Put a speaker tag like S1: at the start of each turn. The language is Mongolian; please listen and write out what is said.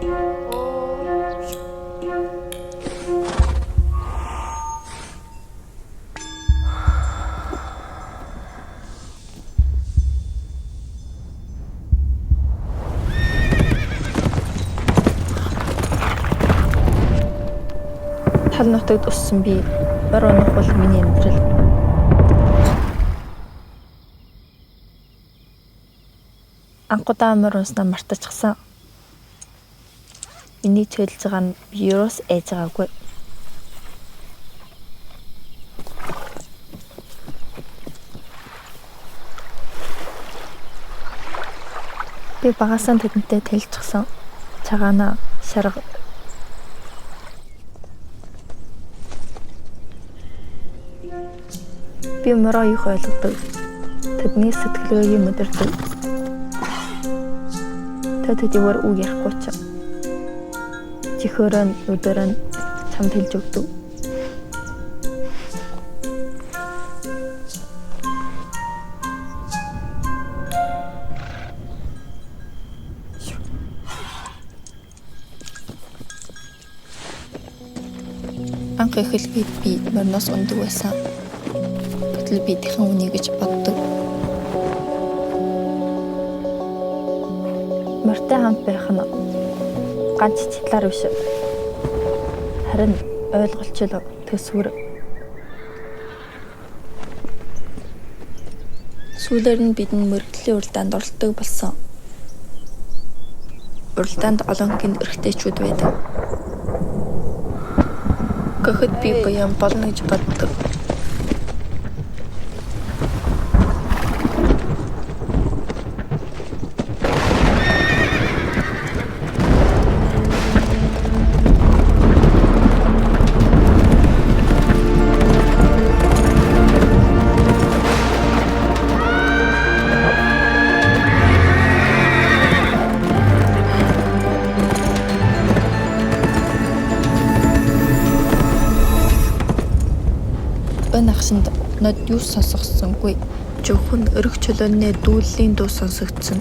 S1: Тал нутагт өссөн би морь унах бол миний амьдрал. Анхудаа морь унснаа мартчихсан. Миний төлөлцөг нь вирус ээж байгаагүй. Би багасаа тэдэнтэй тэлчихсэн. Цагаана шарга би мороо их ойлгодог. Тэдний сэтгэлгээгийг мэдэрдэг. Тэдгээр үг ярихгүй ч. Чихөрөн өдөрөн чамд хэлж өгдөг. Анх эхлээд би морноос ундаг байсан. Гэтэл би тэхэн үний гэж боддог. Морьтой хамт байх нь ганц читлаар биш. Харин ойлголцол төсвөр. Сүүлээр нь бидний мөрөгдлийн уралдаанд оролцдог болсон. Уралдаанд олон гин эрэгтэйчүүд байдаг. Гэхэд би гоём болно гэж боддог. Нахшинд нод юу сонсгосонгүй. Зөвхөн өрх чөлөөний дүүллийн дуу сонсогдсон.